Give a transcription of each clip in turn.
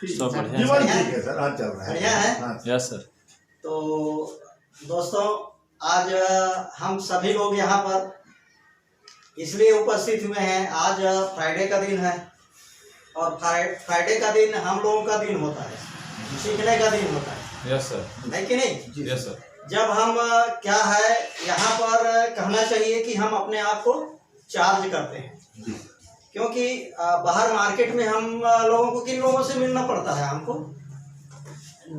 सब बढ़िया जीवन ठीक है सर, आज चल रहा है। बढ़िया है। हाँ, यस सर। तो दोस्तों, आज हम सभी लोग यहाँ पर इसलिए उपस्थित हुए हैं। आज फ्राइडे का दिन है और फ्राइडे का दिन हम लोगों का दिन होता है, सीखने का दिन होता है। Yes sir. है कि नहीं? Yes sir. जब हम क्या है यहाँ पर कहना चाहिए कि हम अपने आप को चार्ज करते हैं, क्योंकि बाहर मार्केट में हम लोगों को किन लोगों से मिलना पड़ता है? हमको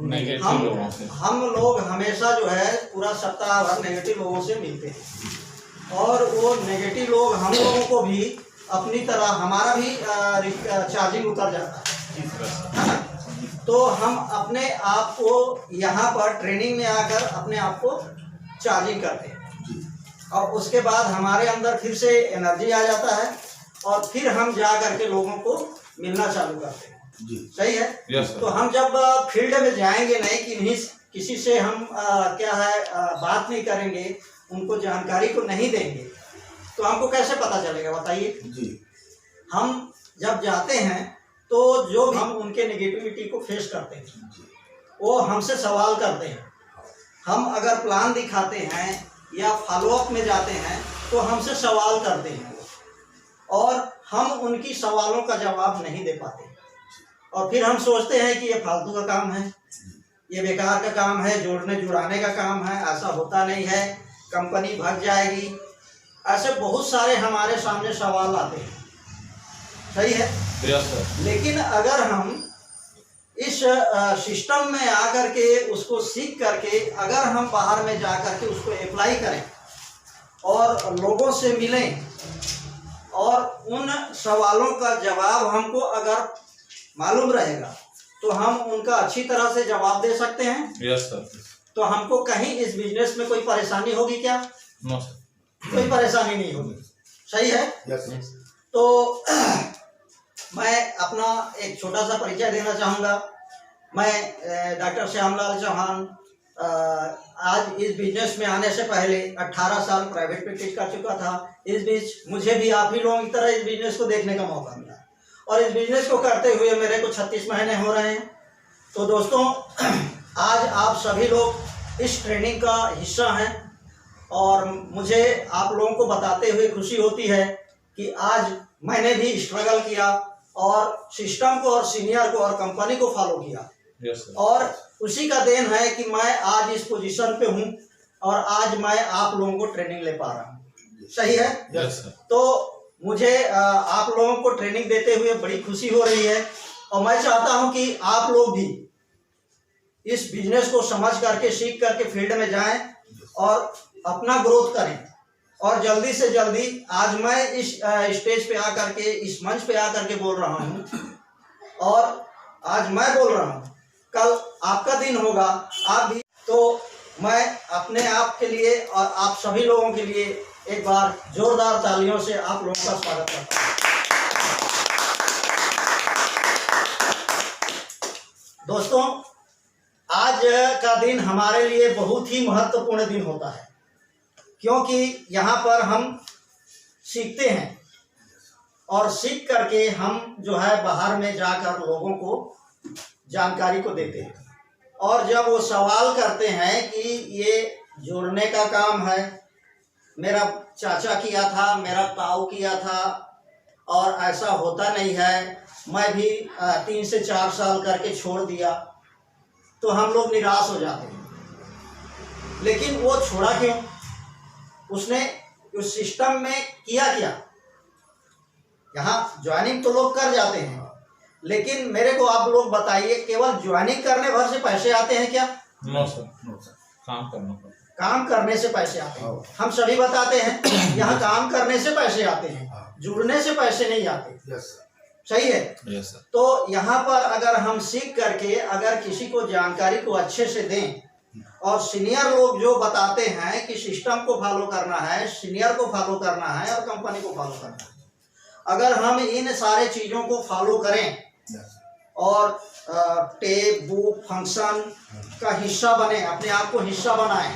नेगेटिव लोगों से। हम लोग हमेशा जो है पूरा सप्ताह भर नेगेटिव लोगों से मिलते हैं और वो नेगेटिव लोग हम लोगों को भी अपनी तरह हमारा भी चार्जिंग उतर जाता है ना? तो हम अपने आप को यहाँ पर ट्रेनिंग में आकर अपने आप को चार्जिंग करते हैं और उसके बाद हमारे अंदर फिर से एनर्जी आ जाता है और फिर हम जा करके लोगों को मिलना चालू करते हैं। सही है? यस तो सर। हम जब फील्ड में जाएंगे नहीं कि किसी से हम क्या है बात नहीं करेंगे, उनको जानकारी को नहीं देंगे, तो हमको कैसे पता चलेगा? बताइए। हम जब जाते हैं तो जो भी हम उनके नेगेटिविटी को फेस करते हैं वो हमसे सवाल करते हैं। हम अगर प्लान दिखाते हैं या फॉलोअप में जाते हैं तो हमसे सवाल करते हैं और हम उनकी सवालों का जवाब नहीं दे पाते और फिर हम सोचते हैं कि ये फालतू का काम है, ये बेकार का काम है, जोड़ने जुड़ाने का काम है, ऐसा होता नहीं है, कंपनी भाग जाएगी। ऐसे बहुत सारे हमारे सामने सवाल आते हैं। सही है? Yes sir. लेकिन अगर हम इस सिस्टम में आकर के उसको सीख करके अगर हम बाहर में जा करके उसको अप्लाई करें और लोगों से मिलें और उन सवालों का जवाब हमको अगर मालूम रहेगा तो हम उनका अच्छी तरह से जवाब दे सकते हैं। Yes sir. तो हमको कहीं इस बिजनेस में कोई परेशानी होगी क्या? No sir. कोई परेशानी नहीं होगी। सही है? यस। तो मैं अपना एक छोटा सा परिचय देना चाहूँगा। मैं डॉक्टर श्यामलाल चौहान आज इस बिजनेस में आने से पहले 18 साल प्राइवेट प्रैक्टिस कर चुका था। इस बीच मुझे भी आप ही लोगों की तरह इस बिजनेस को देखने का मौका मिला और इस बिजनेस को करते हुए मेरे को 36 महीने हो रहे हैं। तो दोस्तों, आज आप सभी लोग इस ट्रेनिंग का हिस्सा हैं और मुझे आप लोगों को बताते हुए खुशी होती है कि आज मैंने भी स्ट्रगल किया और सिस्टम को और सीनियर को और कंपनी को फॉलो किया। Yes sir. और उसी का देन है कि मैं आज इस पोजीशन पे हूँ और आज मैं आप लोगों को ट्रेनिंग ले पा रहा हूँ। सही है? Yes sir. तो मुझे आप लोगों को ट्रेनिंग देते हुए बड़ी खुशी हो रही है और मैं चाहता हूँ कि आप लोग भी इस बिजनेस को समझ करके सीख करके फील्ड में जाएं और अपना ग्रोथ करें। और जल्दी से जल्दी आज मैं इस स्टेज पे आकर के इस मंच पे आकर के बोल रहा हूँ और आज मैं बोल रहा हूँ, कल आपका दिन होगा, आप भी। तो मैं अपने आप के लिए और आप सभी लोगों के लिए एक बार जोरदार तालियों से आप लोगों का स्वागत करता हूँ। दोस्तों, आज का दिन हमारे लिए बहुत ही महत्वपूर्ण दिन होता है क्योंकि यहाँ पर हम सीखते हैं और सीख करके हम जो है बाहर में जाकर लोगों को जानकारी को देते हैं और जब वो सवाल करते हैं कि ये जोड़ने का काम है, मेरा चाचा किया था, मेरा ताऊ किया था और ऐसा होता नहीं है, मैं भी 3 से 4 साल करके छोड़ दिया, तो हम लोग निराश हो जाते हैं। लेकिन वो छोड़ा क्यों? उसने उस सिस्टम में किया क्या? यहाँ ज्वाइनिंग तो लोग कर जाते हैं, लेकिन मेरे को आप लोग बताइए, केवल ज्वाइनिंग करने भर से पैसे आते हैं क्या? No sir. No sir. काम करना पड़ता है। काम करने से पैसे आते हैं। हम सभी बताते हैं यहाँ काम करने से पैसे आते हैं, जुड़ने से पैसे नहीं आते। सही है? Yes sir. तो यहाँ पर अगर हम सीख करके अगर किसी को जानकारी को अच्छे से दें और सीनियर लोग जो बताते हैं कि सिस्टम को फॉलो करना है, सीनियर को फॉलो करना है और कंपनी को फॉलो करना है, अगर हम इन सारे चीज़ों को फॉलो करें और टेप बुक फंक्शन का हिस्सा बने, अपने आप को हिस्सा बनाएं,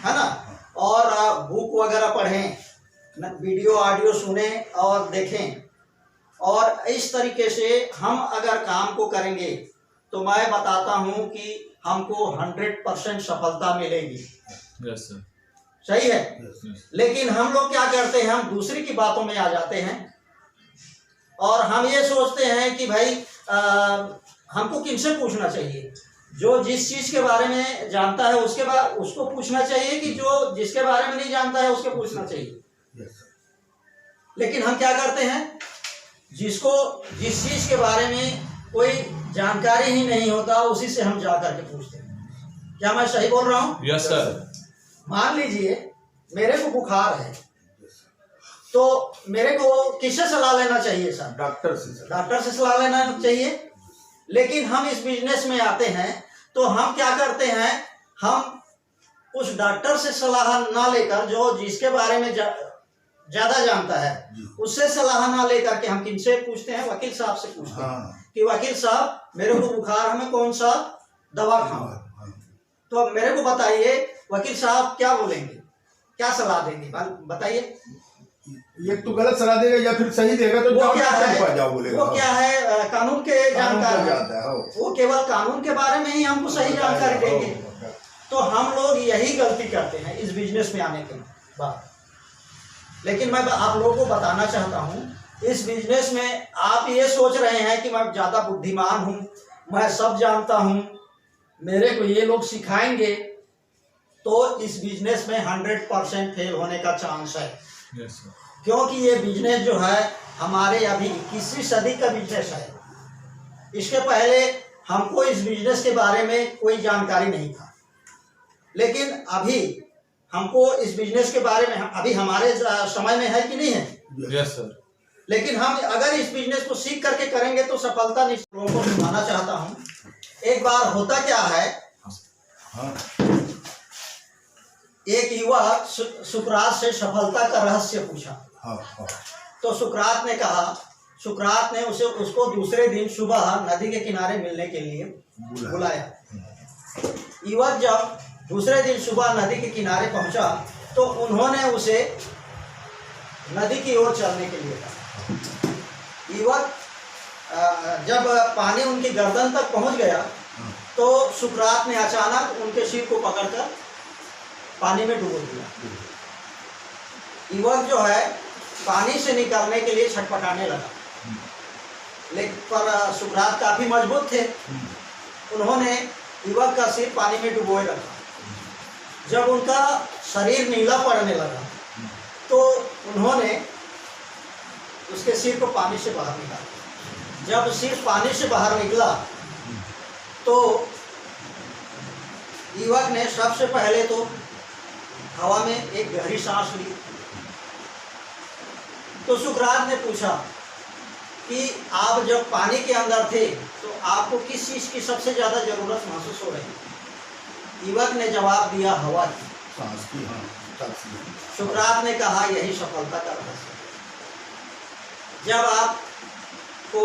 है ना, और बुक वगैरह पढ़ें, वीडियो ऑडियो सुने और देखें और इस तरीके से हम अगर काम को करेंगे तो मैं बताता हूं कि हमको 100% सफलता मिलेगी। Yes sir. सही है। यस। लेकिन हम लोग क्या करते हैं, हम दूसरी की बातों में आ जाते हैं और हम ये सोचते हैं कि भाई हमको किनसे पूछना चाहिए। जो जिस चीज के बारे में जानता है उसके बाद उसको पूछना चाहिए कि जो जिसके बारे में नहीं जानता है उसके पूछना चाहिए। लेकिन हम क्या करते हैं, जिसको जिस चीज के बारे में कोई जानकारी ही नहीं होता उसी से हम जा करके पूछते हैं। क्या मैं सही बोल रहा हूँ? Yes sir. मान लीजिए मेरे को बुखार है, तो मेरे को किससे सलाह लेना चाहिए सर? डॉक्टर से। डॉक्टर से सलाह लेना चाहिए। लेकिन हम इस बिजनेस में आते हैं तो हम क्या करते हैं, हम उस डॉक्टर से सलाह ना लेकर जो जिसके बारे में ज्यादा जानता है उससे सलाह ना लेकर के हम किनसे पूछते हैं? वकील साहब से पूछते हैं कि वकील साहब मेरे को बुखार है, मैं कौन सा दवा खाऊं? तो मेरे को बताइए वकील साहब क्या बोलेंगे, क्या सलाह देंगे, बताइए। ये तो गलत सलाह देगा या फिर सही देगा तो वो क्या है, जाओ बोलेगा। वो क्या है, कानून के जानकार है, वो केवल कानून के बारे में ही हमको सही जानकारी देंगे। तो हम लोग यही गलती करते हैं इस बिजनेस में आने के बाद। लेकिन मैं आप लोगों को बताना चाहता हूँ, इस बिजनेस में आप ये सोच रहे हैं कि मैं ज्यादा बुद्धिमान हूँ, मैं सब जानता हूँ, मेरे को ये लोग सिखाएंगे, तो इस बिजनेस में 100% फेल होने का चांस है। Yes sir. क्योंकि ये बिजनेस जो है हमारे अभी 21वीं सदी का बिजनेस है। इसके पहले हमको इस बिजनेस के बारे में कोई जानकारी नहीं था, लेकिन अभी हमको इस बिजनेस के बारे में अभी हमारे समय में है कि नहीं है? Yes sir. लेकिन हम अगर इस बिजनेस को सीख करके करेंगे तो सफलता नहीं। लोगों को सुनाना चाहता हूँ, एक बार होता क्या है, एक युवक सुकरात से सफलता का रहस्य पूछा। तो सुकरात ने कहा, सुकरात ने उसको दूसरे दिन सुबह नदी के किनारे मिलने के लिए बुलाया। युवक जब दूसरे दिन सुबह नदी के किनारे पहुंचा तो उन्होंने उसे नदी की ओर चलने के लिए कहा। युवक जब पानी उनकी गर्दन तक पहुंच गया तो सुकरात ने अचानक उनके सिर को पकड़कर पानी में डुबो दिया। युवक जो है पानी से निकलने के लिए छटपटाने लगा, लेकिन पर सुकरात काफी मजबूत थे। उन्होंने युवक का सिर पानी में डुबोए रखा। जब उनका शरीर नीला पड़ने लगा तो उन्होंने उसके सिर को पानी से बाहर निकाला। जब सिर पानी से बाहर निकला तो युवक ने सबसे पहले तो हवा में एक गहरी सांस ली। तो सुकरात ने पूछा कि आप जब पानी के अंदर थे तो आपको किस चीज की सबसे ज्यादा जरूरत महसूस हो रही? युवक ने जवाब दिया, हवा की, सांस की। सुकरात ने कहा, यही सफलता का रहस्य। जब आपको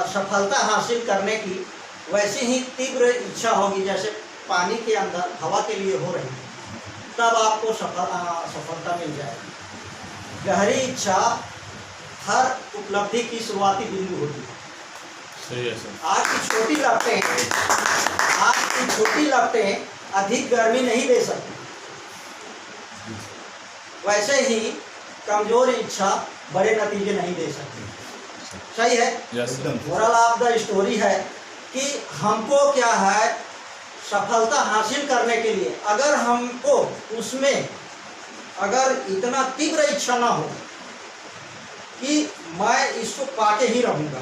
सफलता हासिल करने की वैसी ही तीव्र इच्छा होगी जैसे पानी के अंदर हवा के लिए हो रही है, तब आपको सफलता मिल जाएगी। गहरी इच्छा हर उपलब्धि की शुरुआती बिंदु होती है। सही है सर। आज की छोटी लपटें अधिक गर्मी नहीं दे सकती, वैसे ही कमजोर इच्छा बड़े नतीजे नहीं दे सकती। सही है। मोरल ऑफ द स्टोरी है कि हमको क्या है, सफलता हासिल करने के लिए अगर हमको उसमें अगर इतना तीव्र इच्छा ना हो कि मैं इसको पाके ही रहूँगा,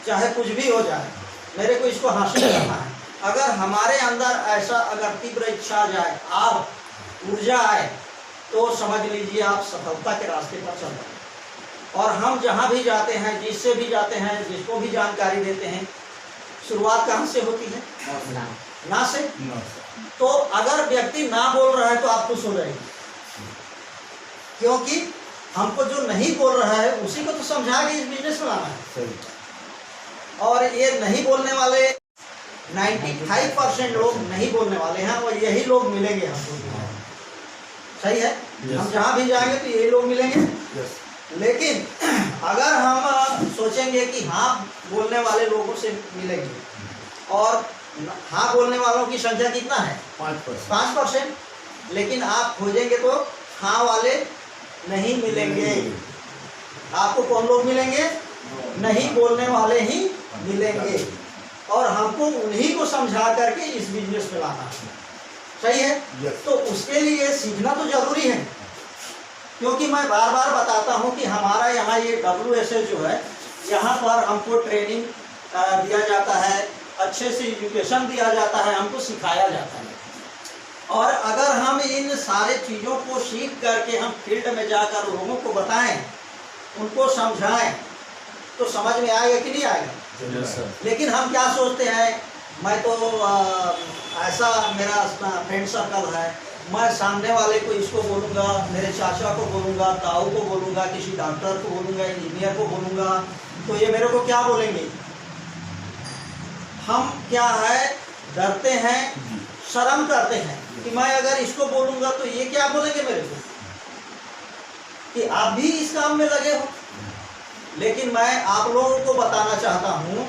चाहे कुछ भी हो जाए, मेरे को इसको हासिल करना है, अगर हमारे अंदर ऐसा अगर तीव्र इच्छा आ जाए, आप ऊर्जा आए, तो समझ लीजिए आप सफलता के रास्ते पर चल रहे हैं। और हम जहाँ भी जाते हैं, जिससे भी जाते हैं, जिसको भी जानकारी देते हैं, शुरुआत कहाँ से होती है? ना से। तो अगर व्यक्ति ना बोल रहा है तो आप खुश हो जाएंगे, क्योंकि हमको जो नहीं बोल रहा है उसी को तो समझा के इस बिजनेस में लाना है। और ये नहीं बोलने वाले 95% लोग नहीं बोलने वाले हैं और यही लोग मिलेंगे हमको। सही है। हम जहाँ भी जाएंगे तो यही लोग मिलेंगे। लेकिन अगर हम सोचेंगे कि हाँ बोलने वाले लोगों से मिलेंगे, और हाँ बोलने वालों की संख्या कितना है? 5%। 5%। लेकिन आप खोजेंगे तो हाँ वाले नहीं मिलेंगे। आपको कौन लोग मिलेंगे? नहीं बोलने वाले ही मिलेंगे। और हमको उन्हीं को समझा करके इस बिजनेस में लाना है। सही है? Yes. तो उसके लिए सीखना तो जरूरी है, क्योंकि मैं बार बार बताता हूँ कि हमारा यहाँ ये WSS जो है, यहाँ पर हमको ट्रेनिंग दिया जाता है, अच्छे से एजुकेशन दिया जाता है, हमको सिखाया जाता है। और अगर हम इन सारे चीज़ों को सीख करके हम फील्ड में जाकर लोगों को बताएं, उनको समझाएं, तो समझ में आएगा कि नहीं आएगा? Yes sir. लेकिन हम क्या सोचते हैं, मैं तो ऐसा मेरा फ्रेंड सर्कल है, मैं सामने वाले को इसको बोलूँगा, मेरे चाचा को बोलूँगा, ताऊ को बोलूँगा, किसी डॉक्टर को बोलूँगा, इंजीनियर को बोलूँगा, तो ये मेरे को क्या बोलेंगे? हम क्या है, डरते हैं, शर्म करते हैं कि मैं अगर इसको बोलूँगा तो ये क्या बोलेंगे मेरे को कि आप भी इस काम में लगे हो। लेकिन मैं आप लोगों को बताना चाहता हूँ,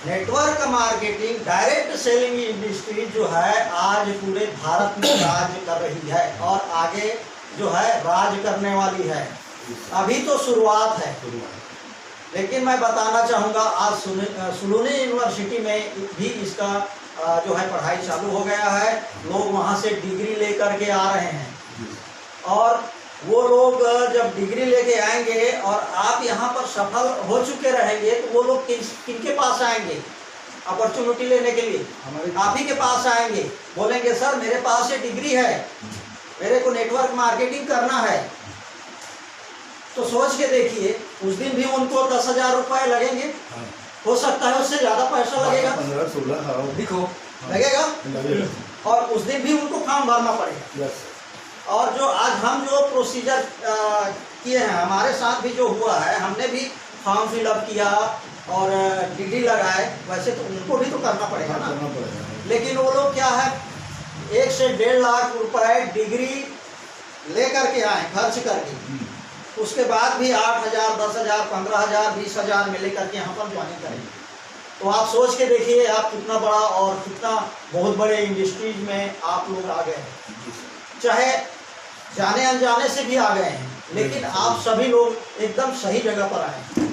network marketing, direct selling industry जो है आज पूरे भारत में राज कर रही है और आगे जो है राज करने वाली है। अभी तो शुरुआत है, लेकिन मैं बताना चाहूँगा आज सुलूनी यूनिवर्सिटी में भी इसका जो है पढ़ाई चालू हो गया है। लोग वहाँ से डिग्री लेकर के आ रहे हैं, और वो लोग जब डिग्री लेके आएंगे और आप यहाँ पर सफल हो चुके रहेंगे, तो वो लोग किनके पास आएंगे अपॉर्चुनिटी लेने के लिए? आप ही के पास आएंगे, बोलेंगे सर मेरे पास ये डिग्री है, मेरे को नेटवर्क मार्केटिंग करना है। तो सोच के देखिए, उस दिन भी उनको 10,000 रुपये लगेंगे, हो सकता है उससे ज़्यादा पैसा लगेगा, 15-16 दिखो लगेगा, और उस दिन भी उनको फॉर्म भरना पड़ेगा। और जो आज हम जो प्रोसीजर किए हैं, हमारे साथ भी जो हुआ है, हमने भी फॉर्म फिलअप किया और डिग्री लगाए, वैसे तो उनको भी तो करना पड़ेगा ना। लेकिन वो लोग क्या है, 1 से 1.5 लाख रुपए डिग्री ले करके आए खर्च करके, उसके बाद भी 8,000, 10,000, 15,000, 20,000 में लेकर के यहाँ पर ज्वाइनिंग करेंगे। तो आप सोच के देखिए, आप कितना बड़ा और कितना बहुत बड़े इंडस्ट्रीज में आप लोग आ गए हैं। चाहे जाने अनजाने से भी आ गए हैं, लेकिन आप सभी लोग एकदम सही जगह पर आए हैं।